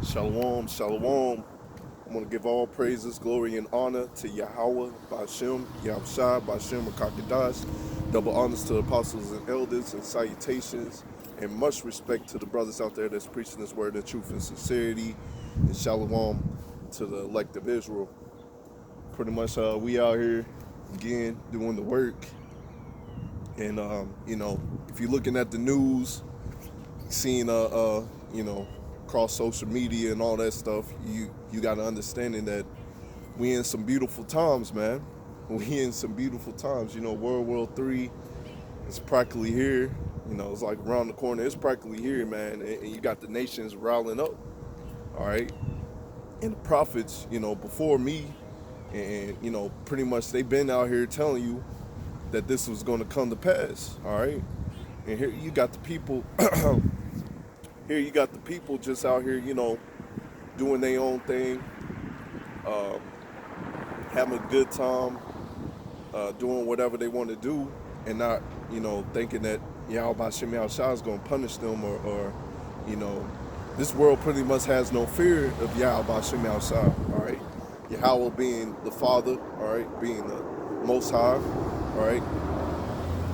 Shalom, shalom. I want to give all praises, glory, and honor to Yahweh, Bashem, Yahushua, Bashem, Rakakadash. Double honors to the apostles and elders, and salutations, and much respect to the brothers out there that's preaching this word in truth and sincerity. And shalom to the elect of Israel. Pretty much, we out here again doing the work. And if you're looking at the news, seeing across social media and all that stuff, you got to understanding that we in some beautiful times, man. We in some beautiful times. World War III is practically here. It's like around the corner. It's practically here, man. And you got the nations riling up. All right. And the prophets, before me, and pretty much they've been out here telling you that this was going to come to pass. All right. And here you got the people. Here you got the people just out here, doing their own thing, uh, having a good time, doing whatever they want to do, and not, thinking that Yahweh Shem Shah is going to punish them or, you know, this world pretty much has no fear of Yahweh Shem Shah, all right? Yahweh being the Father, all right, being the Most High, all right,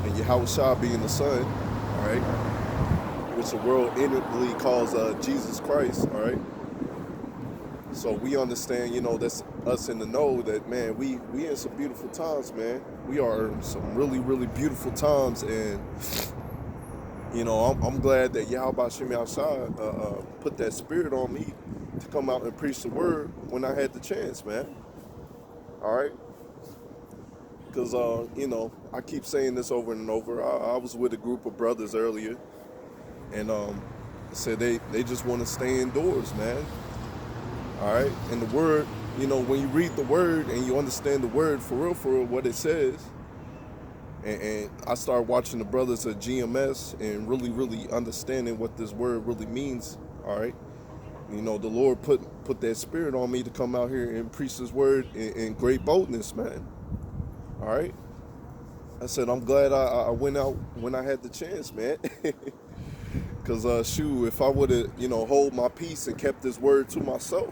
and Yahweh Shah being the Son, all right, which the world inwardly calls Jesus Christ, all right? So we understand, that's us in the know that, man, we in some beautiful times, man. We are in some really, really beautiful times, and, I'm glad that Yahweh Shem Shah put that spirit on me to come out and preach the word when I had the chance, man. All right? Because, I keep saying this over and over. I was with a group of brothers earlier, and said they just want to stay indoors, man. All right? And the word, when you read the word and you understand the word for real, what it says, and I started watching the brothers at GMS and really, really understanding what this word really means, all right? The Lord put that spirit on me to come out here and preach this word in great boldness, man. All right? I said, I'm glad I went out when I had the chance, man. Because, shoot, if I would have, hold my peace and kept this word to myself,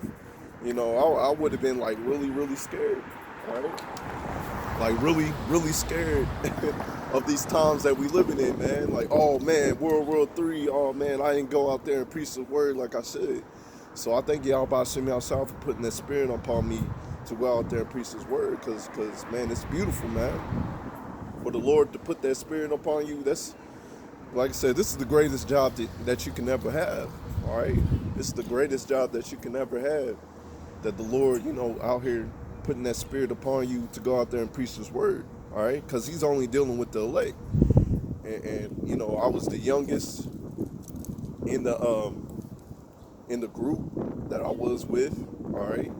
I would have been, like, really, really scared, all right? Like, really, really scared of these times that we living in, man. Like, oh, man, World War III, oh, man, I didn't go out there and preach the word like I should. So I thank y'all about Shimmy outside for putting that spirit upon me to go out there and preach this word, because, man, it's beautiful, man. For the Lord to put that spirit upon you, that's, like I said, this is the greatest job that you can ever have, all right? This is the greatest job that you can ever have, that the Lord, out here putting that spirit upon you to go out there and preach this word, all right? Because he's only dealing with the elect. And I was the youngest in the group that I was with, all right?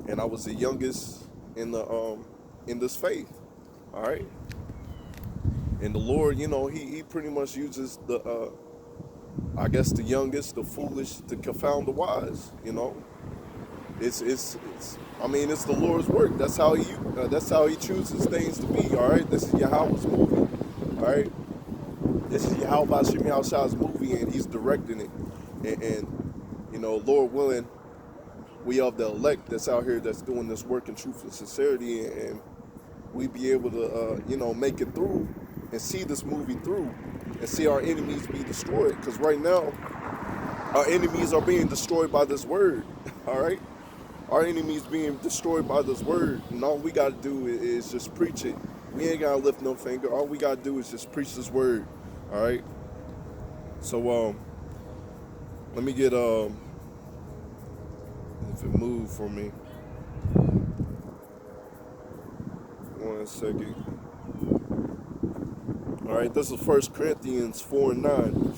And I was the youngest in this faith, all right? And the Lord, he pretty much uses I guess the youngest, the foolish, to confound the wise. It's I mean, it's the Lord's work. That's how he chooses things to be. All right, this is Yahweh's movie. All right, this is Yahweh Shem Shah's movie, and he's directing it. And Lord willing, we of the elect that's out here that's doing this work in truth and sincerity, and we be able to make it through and see this movie through and see our enemies be destroyed. Because right now, our enemies are being destroyed by this word. All right, our enemies being destroyed by this word, and all we got to do is just preach it. We ain't gotta lift no finger. All we gotta do is just preach this word. All right. So let me get if it moved for me. 1 second. All right, this is 1 Corinthians 4:9.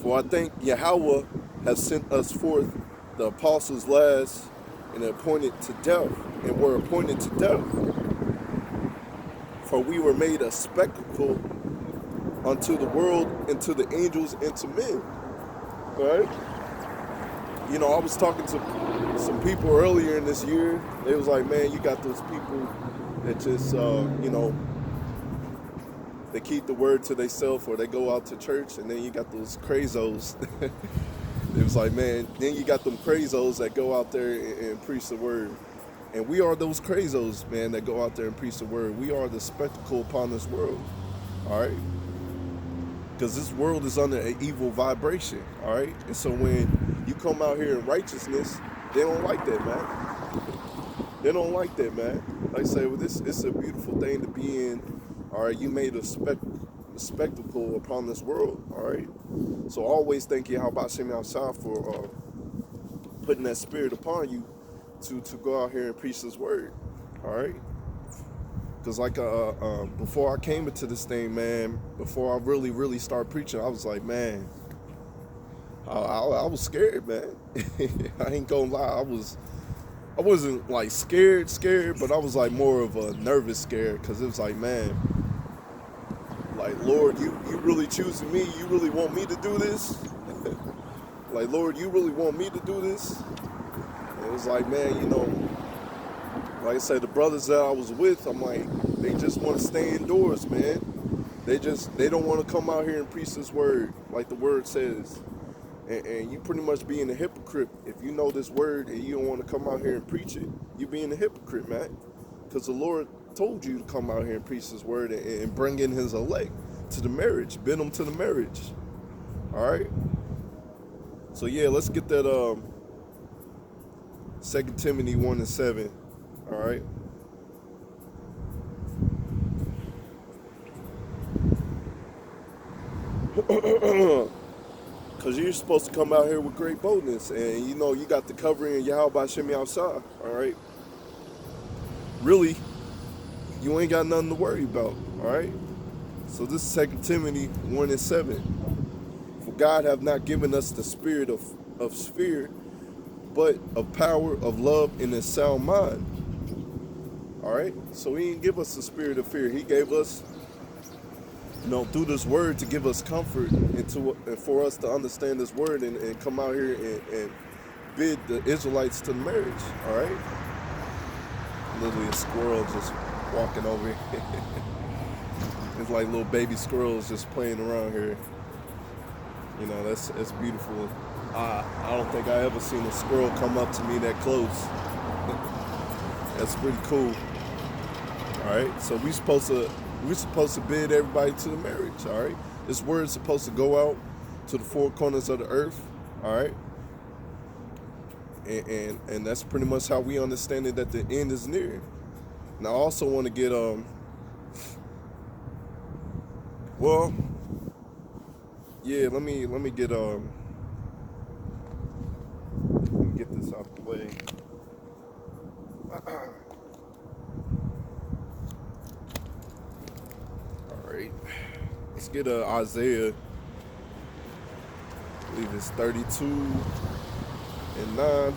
For I think Yahweh has sent us forth the apostles last and appointed to death, and were appointed to death. For we were made a spectacle unto the world, and to the angels, and to men. All right? I was talking to some people earlier in this year. They was like, man, you got those people that just, they keep the word to themselves, or they go out to church, and then you got those crazos It was like, man, then you got them crazos that go out there and preach the word. And we are those crazos, man, that go out there and preach the word. We are the spectacle upon this world, all right? Because this world is under an evil vibration, all right? And so when you come out here in righteousness, they don't like that, man. They don't like that, man. Like I say, well, it's a beautiful thing to be in, all right? You made a spectacle upon this world, all right? So always thank you, how about Shem outside for putting that spirit upon you to go out here and preach this word, all right? Because like before I came into this thing, man, before I really started preaching, I was like, man, I was scared, man. I ain't gonna lie, I wasn't like scared, but I was like more of a nervous scared, because it was like, man, like, Lord, you really choosing me? You really want me to do this? Like, Lord, you really want me to do this? And it was like, man, you know, like I said, the brothers that I was with, I'm like, they just want to stay indoors, man. They don't want to come out here and preach this word, like the word says. And you pretty much being a hypocrite. If you know this word and you don't want to come out here and preach it, you being a hypocrite, man. Because the Lord told you to come out here and preach this word and bring in his elect to the marriage, bid them to the marriage. All right? So yeah, let's get that 2 Timothy 1:7. All right? Because you're supposed to come out here with great boldness. And you know, you got the covering of Yahweh Shemi outside. All right? Really, you ain't got nothing to worry about. All right? So this is 2 Timothy 1:7. For God have not given us the spirit of fear, but of power, of love, and a sound mind. All right? So he didn't give us the spirit of fear. He gave us, you know, through this word to give us comfort and for us to understand this word and come out here and bid the Israelites to the marriage. All right? Literally a squirrel just walking over here. It's like little baby squirrels just playing around here. You know, that's beautiful. I don't think I ever seen a squirrel come up to me that close. That's pretty cool. All right, so we're supposed to bid everybody to the marriage. All right, this word's supposed to go out to the four corners of the earth. All right, and that's pretty much how we understand it, that the end is near. And I also want to get well, yeah, let me get this out the way. All right, let's get Isaiah. I believe it's 32:9.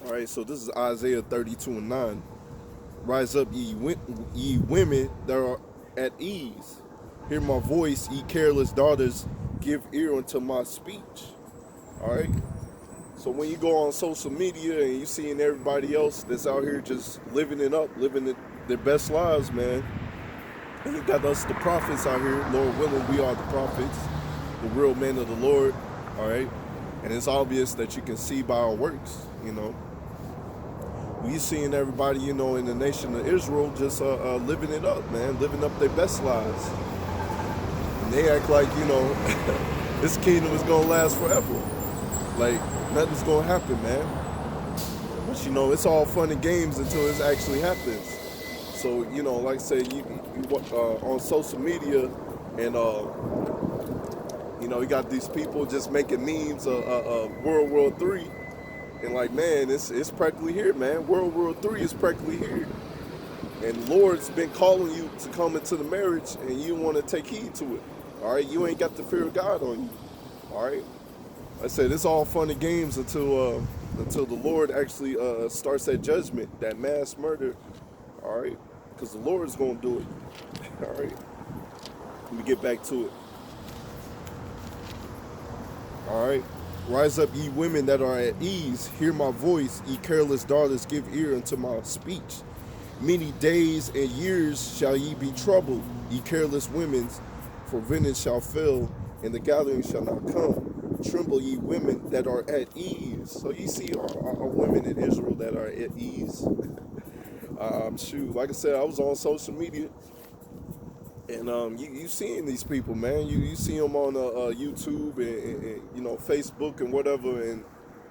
All right, so this is Isaiah 32:9. Rise up, ye women that are at ease. Hear my voice, ye careless daughters. Give ear unto my speech. All right. So when you go on social media and you seeing everybody else that's out here just living it up, their best lives, man. And you got us, the prophets, out here. Lord willing, we are the prophets, the real men of the Lord. All right. And it's obvious that you can see by our works, you know. We seeing everybody, you know, in the nation of Israel just living it up, man, living up their best lives. And they act like, you know, this kingdom is going to last forever. Like, nothing's going to happen, man. But, you know, it's all fun and games until it actually happens. So, you know, like I said, you on social media and, you know, you got these people just making memes of World War III. And like, man, it's practically here, man. World War III is practically here. And the Lord's been calling you to come into the marriage, and you want to take heed to it. All right? You ain't got the fear of God on you. All right? Like I said, it's all fun and games until the Lord actually starts that judgment, that mass murder. All right? Because the Lord's going to do it. All right? Let me get back to it. All right? Rise up, ye women that are at ease, hear my voice, ye careless daughters, give ear unto my speech. Many days and years shall ye be troubled, ye careless women, for vengeance shall fail, and the gathering shall not come. Tremble, ye women that are at ease. So you see our women in Israel that are at ease. Shoot, like I said, I was on social media, and you seeing these people, man. You see them on YouTube and Facebook and whatever, and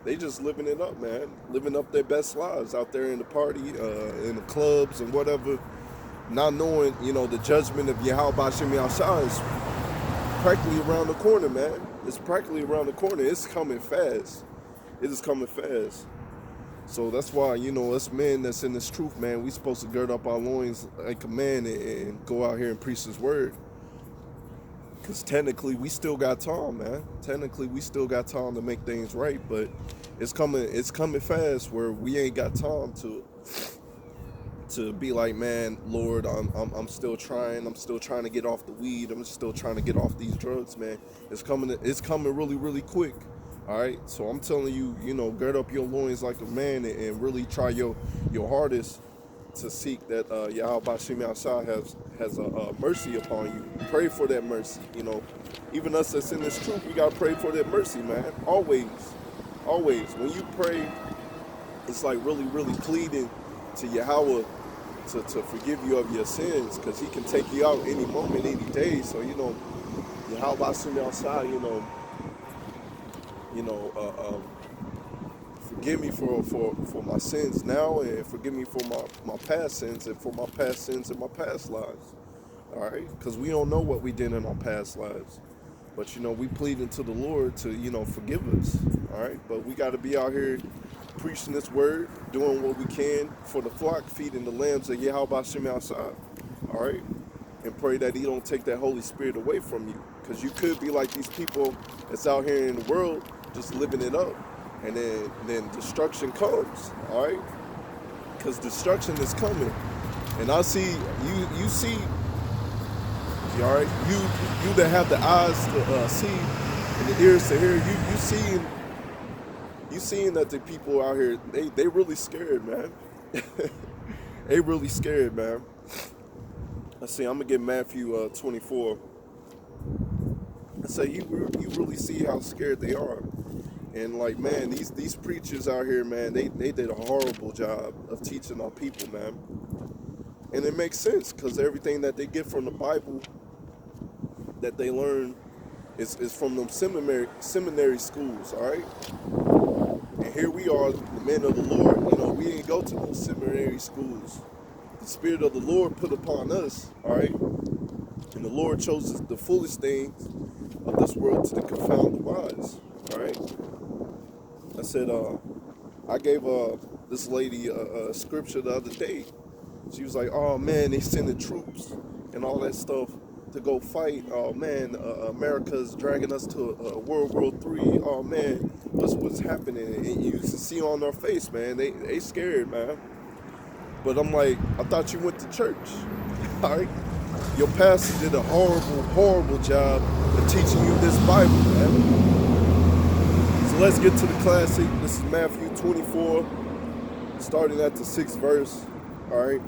they just living it up, man. Living up their best lives out there in the party, in the clubs and whatever. Not knowing, the judgment of Yahweh Bashem Yahshua is practically around the corner, man. It's practically around the corner. It's coming fast. It is coming fast. So that's why, us men that's in this truth, man, we supposed to gird up our loins like a man and go out here and preach his word. Because technically, we still got time, man. Technically, we still got time to make things right, but it's coming fast where we ain't got time to be like, man, Lord, I'm still trying. I'm still trying to get off the weed. I'm still trying to get off these drugs, man. It's coming really, really quick. All right, so I'm telling you, gird up your loins like a man and really try your hardest to seek that Yahweh Bashem Yahshua has a mercy upon you. Pray for that mercy. Even us that's in this truth, we gotta pray for that mercy, man. Always, always. When you pray, it's like really, really pleading to Yahweh to forgive you of your sins, because He can take you out any moment, any day. So Yahweh Bashem Yahshua, forgive me for my sins now, and forgive me for my past sins, and for my past sins in my past lives. All right, because we don't know what we did in our past lives, but we pleading to the Lord to forgive us. All right, but we got to be out here preaching this word, doing what we can for the flock, feeding the lambs of Yahweh Bashem Yahshua. All right, and pray that He don't take that Holy Spirit away from you, because you could be like these people that's out here in the world just living it up, and then destruction comes. All right, because destruction is coming, and I see you see. All right, you that have the eyes to see and the ears to hear, you seeing that the people out here, they really scared, man. They really scared, man. Let's see, I'm gonna get Matthew 24. I say you really see how scared they are, and like, man, these preachers out here, man, they did a horrible job of teaching our people, man. And it makes sense, because everything that they get from the Bible that they learn is from them seminary schools, all right? And here we are, the men of the Lord, we ain't go to those seminary schools. The Spirit of the Lord put upon us, all right? And the Lord chose the foolish things of this world to confound the wise, all right? I said, I gave this lady a scripture the other day. She was like, oh man, they sending troops and all that stuff to go fight. Oh man, America's dragging us to World War III. Oh man, what's happening? And you can see on their face, man, they scared, man. But I'm like, I thought you went to church. All right, your pastor did a horrible job of teaching you this Bible, man. So let's get to the classic. This is Matthew 24, starting at the 6th verse. All right.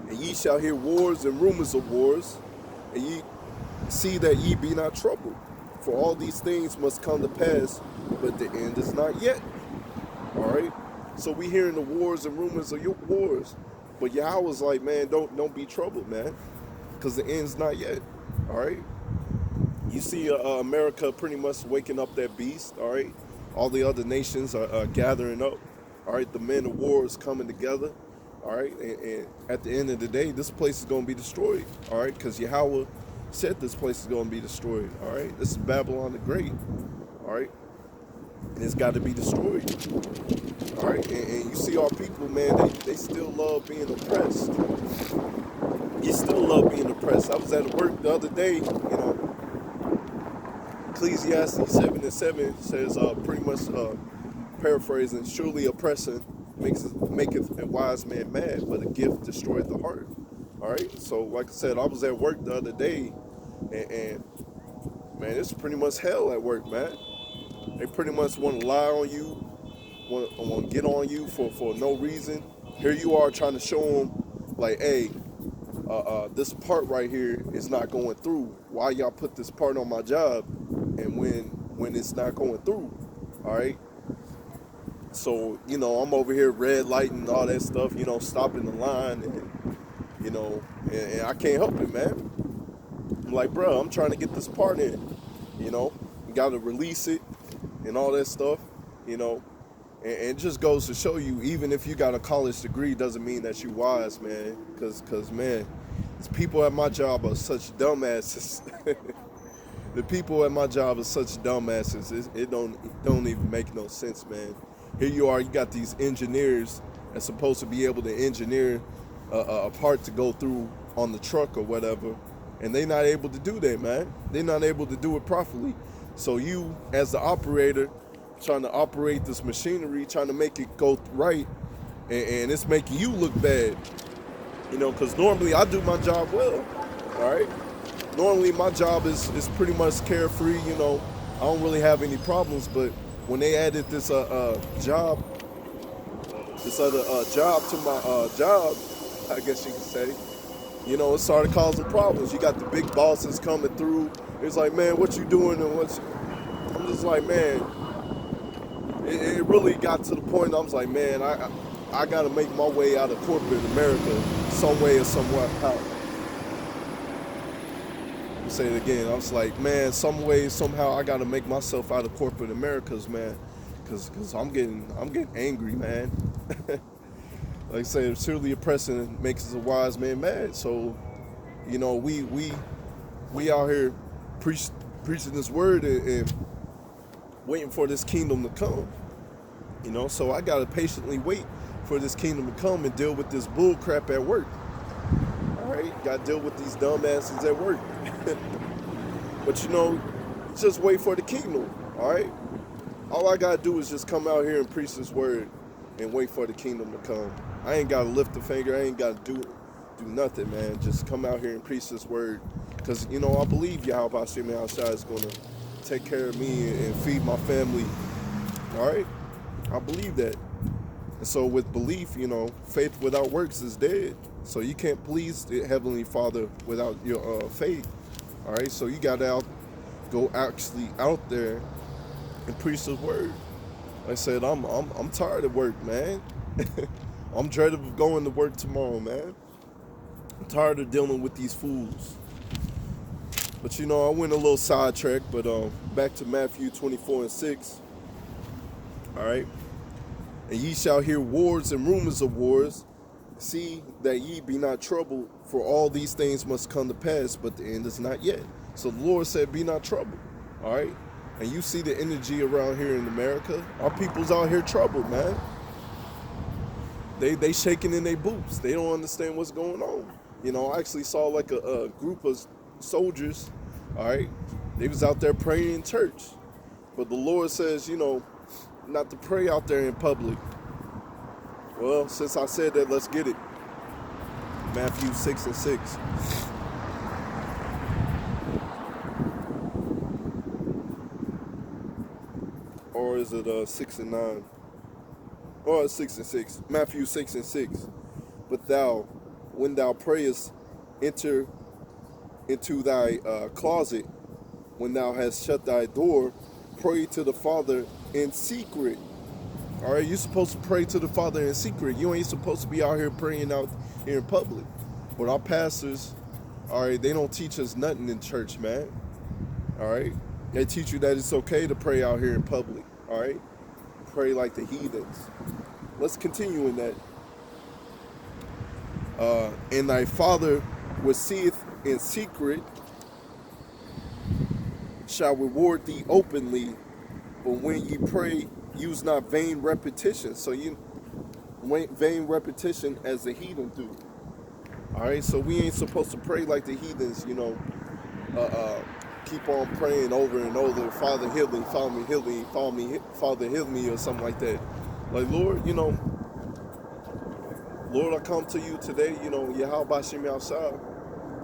And ye shall hear wars and rumors of wars, and ye see that ye be not troubled. For all these things must come to pass, but the end is not yet. All right? So we hearing the wars and rumors of your wars. But Yahweh's like, man, don't be troubled, man, because the end's not yet. All right? You see America pretty much waking up that beast, all right? All the other nations are gathering up. All right? The men of war is coming together. All right, and at the end of the day, this place is going to be destroyed, all right, because Yahweh said this place is going to be destroyed, all right? This is Babylon the Great, all right, and it's got to be destroyed, all right? And you see our people, man, they still love being oppressed. You still love being oppressed. I was at work the other day, Ecclesiastes 7:7 says, pretty much paraphrasing, surely oppression maketh a wise man mad, but a gift destroyeth the heart. All right. So, like I said, I was at work the other day, and man, it's pretty much hell at work, man. They pretty much want to lie on you, want to get on you for no reason. Here you are trying to show them, like, hey, this part right here is not going through. Why y'all put this part on my job? And when it's not going through, all right. So I'm over here red lighting all that stuff, stopping the line, and and I can't help it, man. I'm like, bro, I'm trying to get this part in, you got to release it and all that stuff, and it just goes to show you, even if you got a college degree, doesn't mean that you wise, man. Cause man, these people at my job are such dumbasses. The people at my job are such dumbasses. It don't even make no sense, man. Here you are, you got these engineers that's supposed to be able to engineer a part to go through on the truck or whatever, and they not able to do that, man. They're not able to do it properly. So you, as the operator, trying to operate this machinery, trying to make it go right, and it's making you look bad, because normally I do my job well, all right? Normally my job is pretty much carefree, I don't really have any problems, but when they added this job, this other job to my job, I guess you could say, it started causing problems. You got the big bosses coming through. It's like, man, what you doing? And I'm just like, man, it really got to the point. I was like, man, I got to make my way out of corporate America some way or somewhere. How? Say it again. I was like, man, some way, somehow, I got to make myself out of corporate Americas, man, because I'm getting angry, man. Like I say, surely oppressing makes a wise man mad. So, we out here preaching this word and waiting for this kingdom to come. So I gotta patiently wait for this kingdom to come and deal with this bull crap at work. All right, gotta deal with these dumbasses at work. But just wait for the kingdom. All right, all I gotta do is just come out here and preach this word and wait for the kingdom to come. I ain't gotta lift a finger. I ain't gotta do nothing, man. Just come out here and preach this word, because I believe Yahweh Hashem outside is gonna take care of me and feed my family. All right, I believe that. And so with belief, faith without works is dead. So you can't please the Heavenly Father without your faith. All right, so you gotta go actually out there and preach the word. Like I said, I'm tired of work, man. I'm dreaded of going to work tomorrow, man. I'm tired of dealing with these fools. But I went a little sidetracked, but back to Matthew 24:6. All right. And ye shall hear wars and rumors of wars. See that ye be not troubled, for all these things must come to pass, but the end is not yet. So the Lord said, be not troubled. All right. And you see the energy around here in America. Our people's out here troubled, man. They shaking in their boots. They don't understand what's going on. I actually saw like a group of soldiers, all right? They was out there praying in church. But the Lord says, not to pray out there in public. Well, since I said that, let's get it. Matthew 6:6. Or is it 6:9? Or 6:6. Matthew 6:6. But thou, when thou prayest, enter into thy closet. When thou hast shut thy door, pray to the Father in secret. All right, you're supposed to pray to the Father in secret. You ain't supposed to be out here praying out here in public. But our pastors, all right, they don't teach us nothing in church, man. All right, they teach you that it's okay to pray out here in public. All right, pray like the heathens. Let's continue in that. And thy Father which seeth in secret shall reward thee openly. But when ye pray, use not vain repetition. So you vain repetition as the heathen do. All right, so we ain't supposed to pray like the heathens, keep on praying over and over, Father heal me, Father heal me, Father heal me, or something like that. Like, Lord, Lord, I come to you today, Yahweh Shem outside,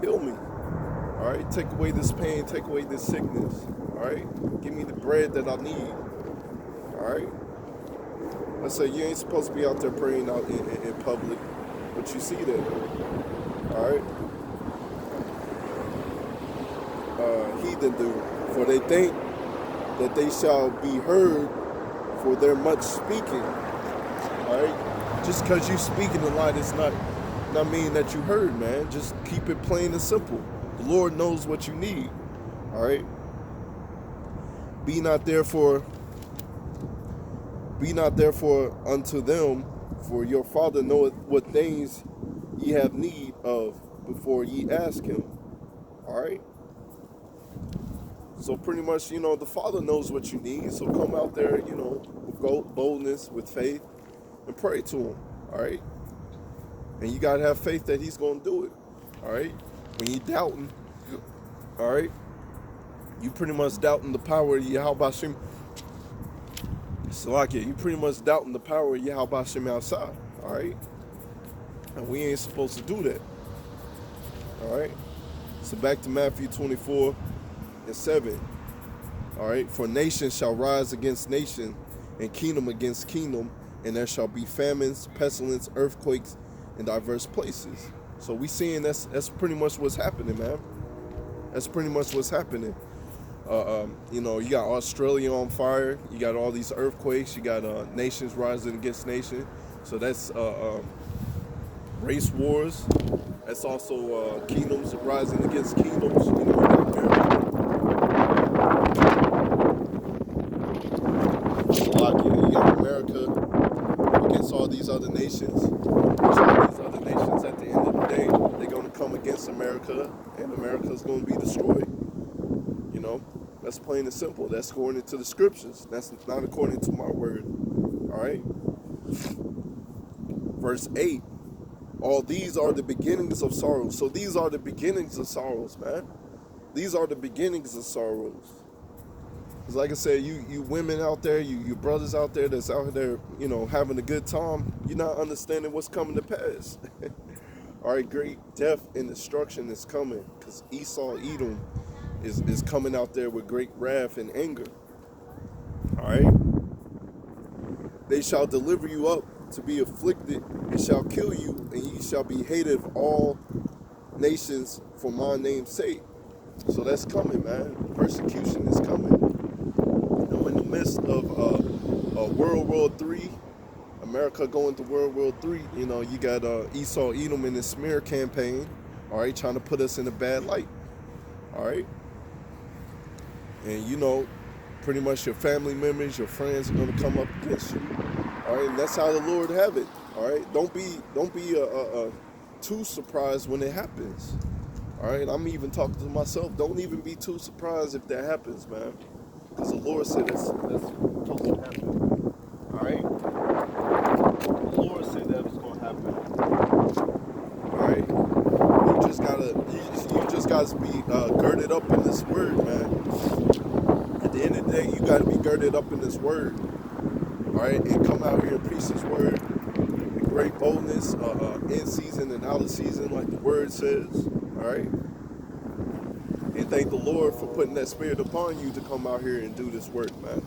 heal me. All right, take away this pain, take away this sickness. All right, give me the bread that I need. All right. Let's say you ain't supposed to be out there praying out in public, but you see that. All right. Heathen do, for they think that they shall be heard for their much speaking. All right. Just because you speaking a lot, it's not mean that you heard, man. Just keep it plain and simple. The Lord knows what you need. All right. Be not therefore unto them, for your Father knoweth what things ye have need of before ye ask him. All right. So pretty much, the Father knows what you need. So come out there, with boldness, with faith, and pray to him. All right. And you gotta have faith that he's gonna do it. All right. When you doubting, all right, you pretty much doubting the power of Yahweh Shem. Salakia, you pretty much doubting the power of Yahweh Shem outside. All right. And we ain't supposed to do that. All right. So back to Matthew 24:7. All right. For nation shall rise against nation, and kingdom against kingdom, and there shall be famines, pestilence, earthquakes in diverse places. So we seeing that's pretty much what's happening, man. That's pretty much what's happening. You got Australia on fire. You got all these earthquakes. You got nations rising against nations. So that's race wars. That's also kingdoms rising against kingdoms. You got America against all these other nations. All these other nations, at the end of the day, they're going to come against America, and America's going to be destroyed. That's plain and simple. That's according to the scriptures. That's not according to my word. All right. Verse 8. All these are the beginnings of sorrows. So these are the beginnings of sorrows, man. These are the beginnings of sorrows. Because like I said, you women out there, you brothers out there that's out there, having a good time, you're not understanding what's coming to pass. All right, great death and destruction is coming, because Esau, Edom, is coming out there with great wrath and anger. All right. They shall deliver you up to be afflicted, and shall kill you, and ye shall be hated of all nations for my name's sake. So that's coming, man. Persecution is coming. In the midst of World War III, America going to World War III, you got Esau, Edom in the smear campaign, all right, trying to put us in a bad light. All right. And pretty much your family members, your friends are going to come up against you. All right, and that's how the Lord have it. All right, don't be too surprised when it happens. All right, I'm even talking to myself. Don't even be too surprised if that happens, man, because the Lord said that's supposed to happen. All right, the Lord said that was going to happen. All right, you just gotta be girded up in this word, man. At the end of the day, you got to be girded up in this word, all right, and come out here and preach this word in great boldness, in season and out of season, like the word says, all right, and thank the Lord for putting that spirit upon you to come out here and do this work, man,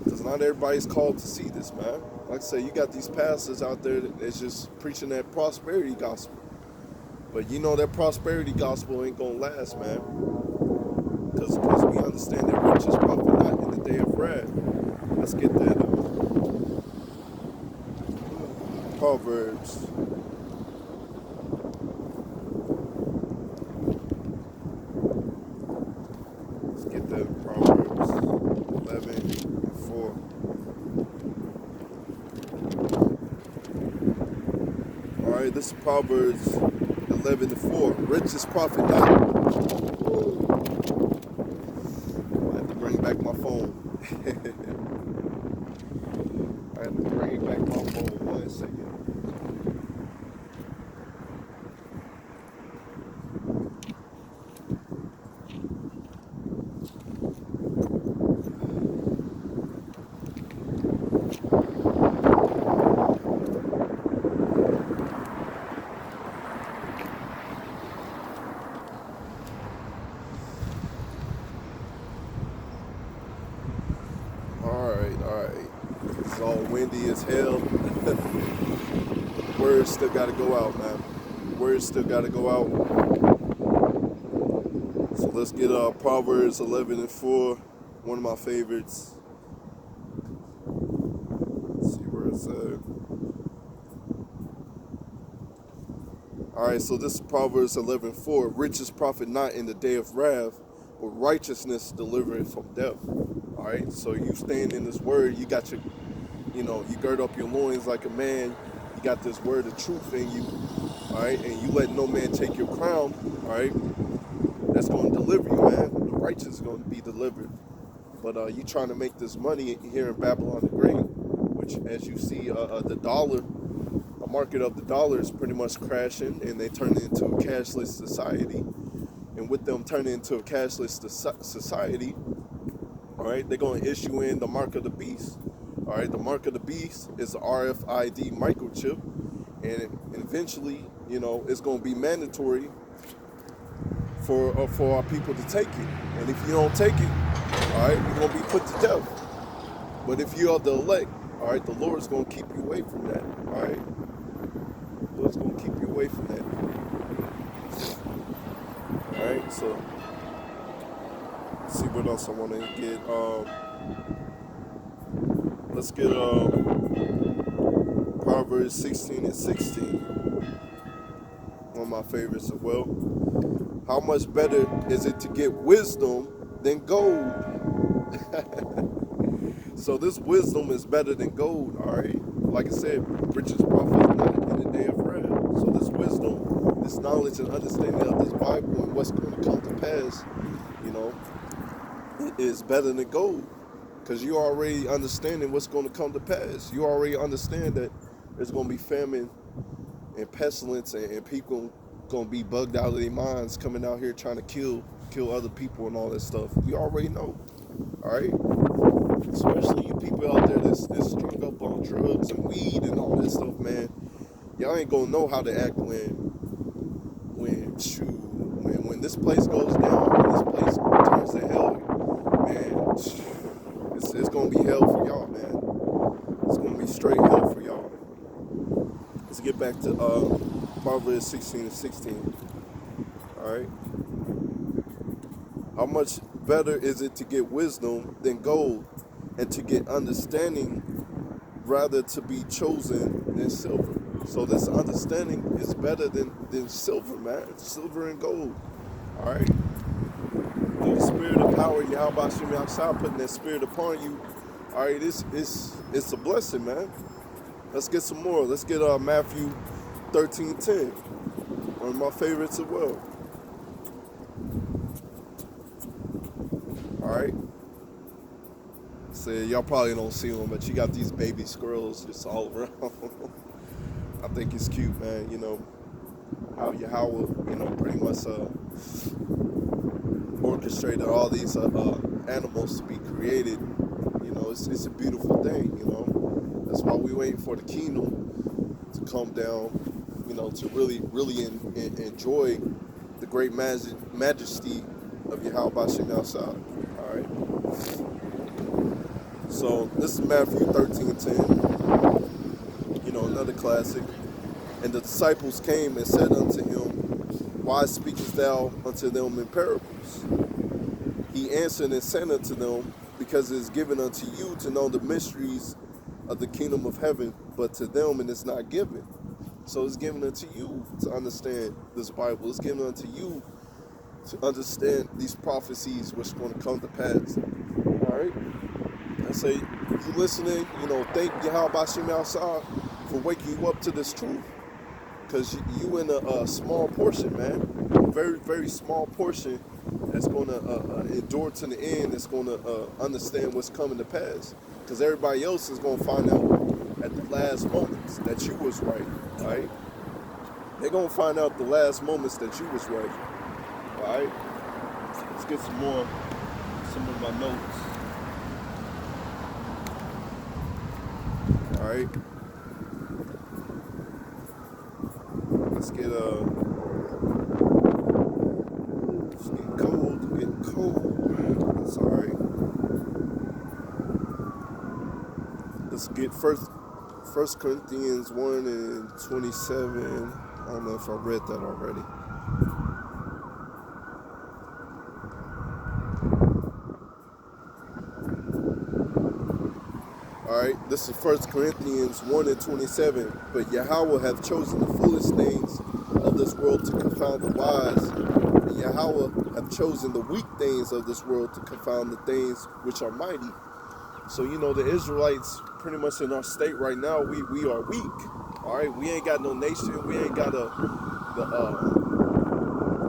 because not everybody's called to see this, man. Like I say, you got these pastors out there that's just preaching that prosperity gospel, but that prosperity gospel ain't gonna last, man. Because we understand that riches profit not in the day of wrath. Let's get that Proverbs. Let's get that Proverbs 11:4. All right, this is Proverbs 11:4. Riches profit not. Bring back my phone. I have to bring back my phone 1 second. All right. Words still got to go out, man. Words still got to go out. So let's get Proverbs 11:4, one of my favorites. Let's see where it's at. All right, so this is Proverbs 11:4. Riches profit not in the day of wrath, but righteousness delivereth from death. All right, so you stand in this word. You got your, you gird up your loins like a man. You got this word of truth in you. All right, and you let no man take your crown. All right, that's going to deliver you, man. The righteous is going to be delivered. But you trying to make this money here in Babylon the Great, which, as you see, the dollar, the market of the dollar is pretty much crashing, and they turn it into a cashless society. And with them turning into a cashless society, all right, they're going to issue in the mark of the beast. All right, the mark of the beast is the RFID microchip, and eventually, it's going to be mandatory for our people to take it. And if you don't take it, all right, you're going to be put to death. But if you are the elect, all right, the Lord's going to keep you away from that. All right, the Lord's going to keep you away from that. All right, so let's see what else I want to get. Let's get Proverbs 16:16. One of my favorites as well. How much better is it to get wisdom than gold? So this wisdom is better than gold, all right? Like I said, riches profit not in the day of wrath. So this wisdom, this knowledge and understanding of this Bible and what's going to come to pass, it is better than gold. Because you already understanding what's going to come to pass. You already understand that there's going to be famine and pestilence and people going to be bugged out of their minds coming out here trying to kill other people and all that stuff. You already know, all right? Especially you people out there that's strung up on drugs and weed and all that stuff, man. Y'all ain't going to know how to act when this place goes down, when this place turns to hell, man. It's going to be hell for y'all, man. It's going to be straight hell for y'all. Let's get back to Proverbs 16:16. All right. How much better is it to get wisdom than gold, and to get understanding rather to be chosen than silver? So this understanding is better than silver, man. Silver and gold. All right. The spirit of power, Yahweh Shem outside, putting that spirit upon you. All right, it's a blessing, man. Let's get some more. Let's get Matthew 13:10. One of my favorites as well. All right. So y'all probably don't see them, but you got these baby squirrels just all around. I think it's cute, man. How Yahweh, pretty much orchestrated all these animals to be created. It's a beautiful thing. That's why we're waiting for the kingdom to come down. To really enjoy the great majesty of Yahweh Shem outside. All right. So this is Matthew 13:10. Another classic. And the disciples came and said unto him, Why speakest thou unto them in parables? He answered and said unto them, Because it is given unto you to know the mysteries of the kingdom of heaven, but to them it is not given. So it's given unto you to understand this Bible. It's given unto you to understand these prophecies which are going to come to pass. All right? I say, you listening, thank Yahweh Shem outside for waking you up to this truth. Because you in a small portion, man. A very, very small portion that's going to endure to the end. That's going to understand what's coming to pass. Because everybody else is going to find out at the last moments that you was right. Right? They're going to find out the last moments that you was right. All right? Let's get some of my notes. All right? Let's get it's getting cold. It's all right. Let's get first First Corinthians 1 and 27. I don't know if I read that already. Alright, this is First Corinthians 1 and 27. But Yahweh hath chosen the foolish things of this world to confound the wise. And Yahweh hath chosen the weak things of this world to confound the things which are mighty. So, you know, the Israelites pretty much in our state right now, we are weak. Alright, we ain't got no nation, we ain't got the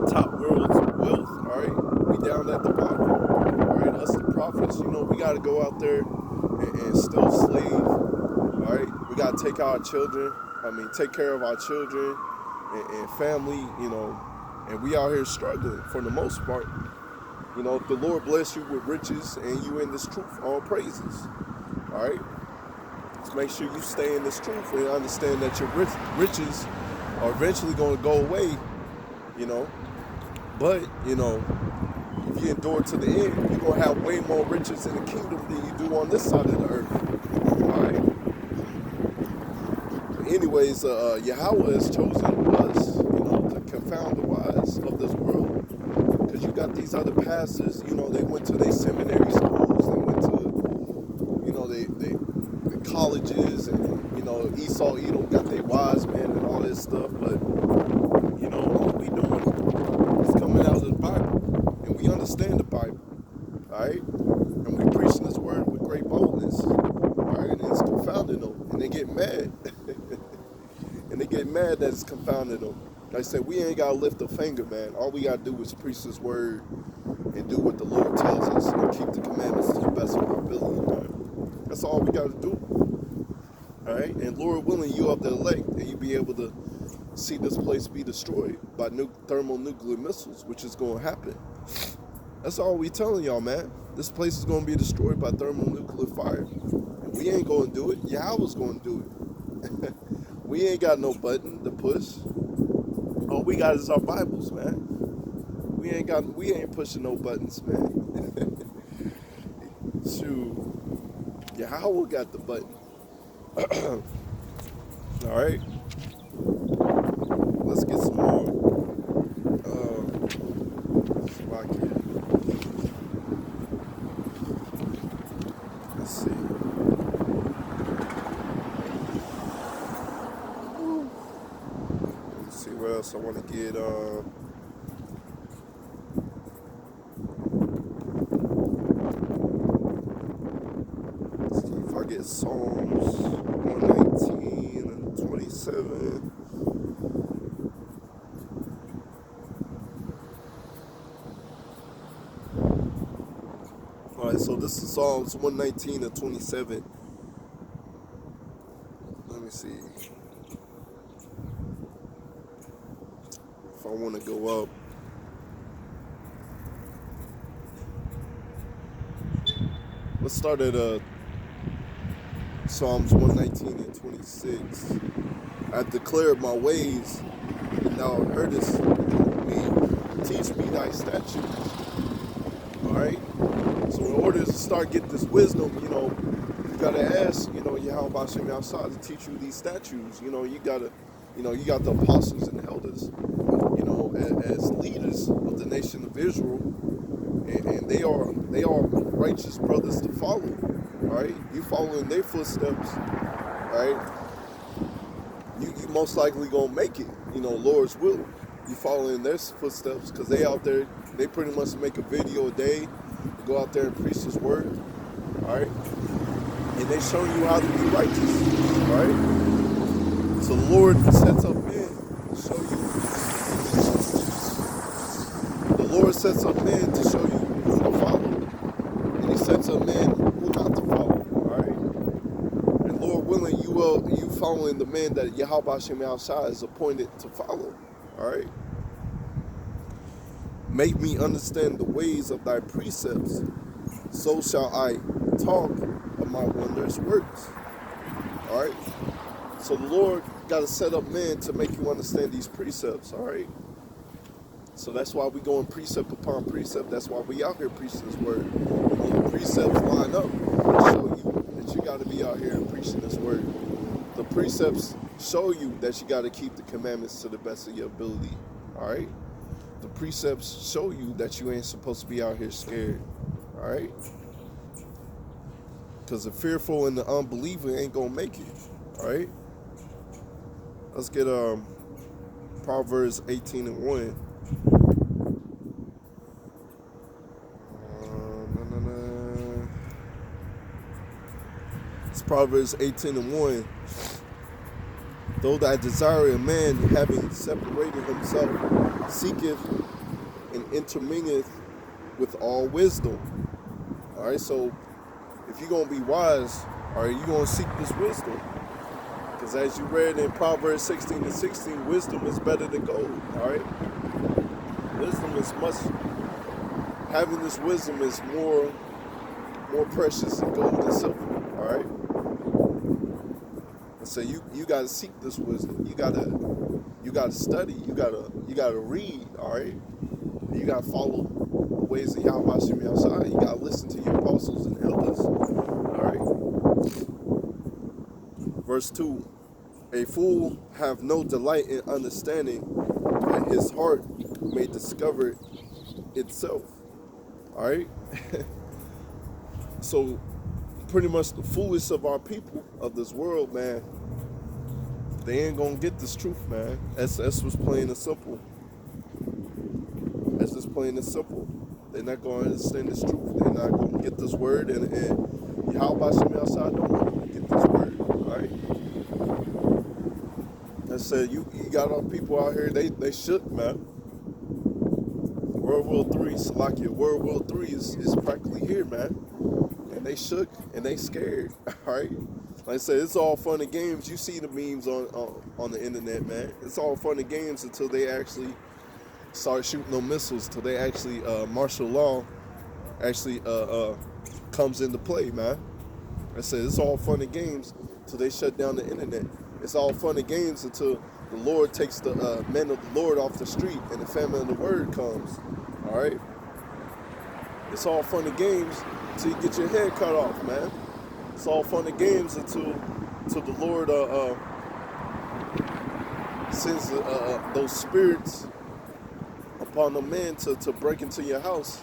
top world's wealth. Alright, we down at the bottom. Alright, us the prophets, you know, we gotta go out there and still slave. Alright, we gotta take care of our children and family, you know, and we out here struggling for the most part. You know, if the Lord bless you with riches and you in this truth, all praises. Alright? Just make sure you stay in this truth and understand that your riches are eventually going to go away, you know. But, you know, if you endure to the end, you're going to have way more riches in the kingdom than you do on this side of the earth. Alright? Anyways, Yahweh has chosen us, you know, to confound the wise of this world. Because you got these other pastors, you know, they went to their seminary schools, they went to, you know, they colleges, and, you know, Esau, Edom got their wise men and all this stuff, but, you know, all we doing is coming out of the Bible, and we understand the Bible, all right? And we preaching this word with great boldness, all right? And it's confounding them, and they get mad. And they get mad that it's confounding them. Like I said, we ain't got to lift a finger, man. All we got to do is preach this word and do what the Lord tells us and keep the commandments to the best of our ability, man. That's all we got to do. All right? And Lord willing, you of the elect, and you be able to see this place be destroyed by thermonuclear missiles, which is going to happen. That's all we telling y'all, man. This place is going to be destroyed by thermonuclear fire. And we ain't going to do it. Yahweh's going to do it. We ain't got no button to push. All we got is our Bibles, man. We ain't pushing no buttons, man. Shoot. Yahweh got the button. Alright. Let's get some more. Let's see. Let's see what else I want to get. Let's see if I get Psalms 119 and 27. Alright, so this is Psalms 119 and 27. Let me see. If I want to go up. Let's start at Psalms 119 and 26. I declared my ways, and thou heardest me. Teach me thy statutes. Alright? So in order to start getting this wisdom, you know, you gotta ask, you know, Yahweh Shem outside to teach you these statutes. You know, you got the apostles and elders, you know, as leaders of the nation of Israel, and they are righteous brothers to follow. Right? You following their footsteps, right? You most likely gonna make it, you know, Lord's will. You following their footsteps, because they out there, they pretty much make a video a day, go out there and preach His word, all right? And they show you how to be righteous, all right? So the Lord sets up men to show you. The Lord sets up men to show you who to follow, and He sets up men who not to follow, all right? And Lord willing, you following the man that Yahweh Shem Shai is appointed to follow, all right? Make me understand the ways of thy precepts, so shall I talk of my wondrous works. All right? So the Lord got to set up men to make you understand these precepts, all right? So that's why we going precept upon precept. That's why we out here preaching His word. And when the precepts line up, to show you that you got to be out here and preaching this word the precepts show you that you got to keep the commandments to the best of your ability. All right. The precepts show you that you ain't supposed to be out here scared. All right. Because the fearful and the unbeliever ain't gonna make it. All right. Let's get Proverbs 18:1. It's Proverbs 18:1. Though thy desire a man having separated himself seeketh and intermingleth with all wisdom. All right, so if you're gonna be wise, all right, you're gonna seek this wisdom. Because as you read in Proverbs 16:16, wisdom is better than gold. All right, wisdom is much. Having this wisdom is more precious than gold and silver. All right. So you gotta seek this wisdom. You gotta study. You gotta read. All right. You gotta follow the ways of Yahweh Hashem outside. You gotta listen to your apostles and elders. All right. Verse 2: A fool have no delight in understanding, and his heart may discover itself. All right. So pretty much the foolish of our people of this world, man, they ain't gonna get this truth, man. That's what's plain and simple. That's just plain and simple. They're not gonna understand this truth. They're not gonna get this word, and Yahweh Hashem outside don't want them to get this word. All right. I said you got our people out here. They shook, man. World War III, Salakia. World War III is practically here, man. And they shook and they scared. All right. Like I said, it's all fun and games. You see the memes on the internet, man. It's all fun and games until they actually start shooting no missiles. Till they actually martial law actually comes into play, man. I said it's all fun and games till they shut down the internet. It's all fun and games until the Lord takes the men of the Lord off the street and the famine of the word comes. All right. It's all fun and games until you get your head cut off, man. It's all fun and games until the Lord sends those spirits upon the man to break into your house.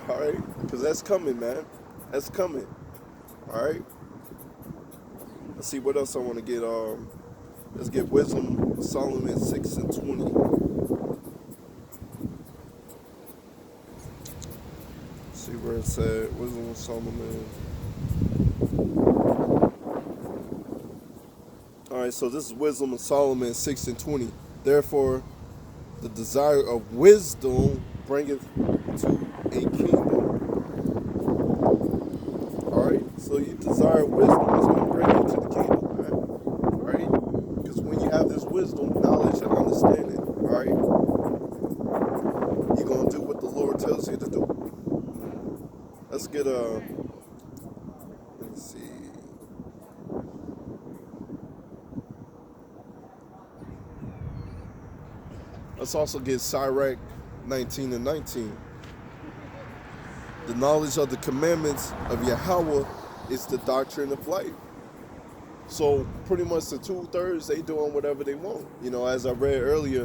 All right, because that's coming, man. That's coming. All right. Let's see what else I want to get. Let's get Wisdom Solomon 6:20. See where it said Wisdom of Solomon. Alright, so this is Wisdom of Solomon 6:20. Therefore, the desire of wisdom bringeth to a kingdom. Alright, so you desire wisdom is going to bring you to the kingdom, right? Alright? Because when you have this wisdom, knowledge, and understanding, alright, you're going to do what the Lord tells you to do. Let's get let me see. Let's also get Sirach 19:19. The knowledge of the commandments of Yahweh is the doctrine of life. So pretty much the 2/3 they doing whatever they want. You know, as I read earlier,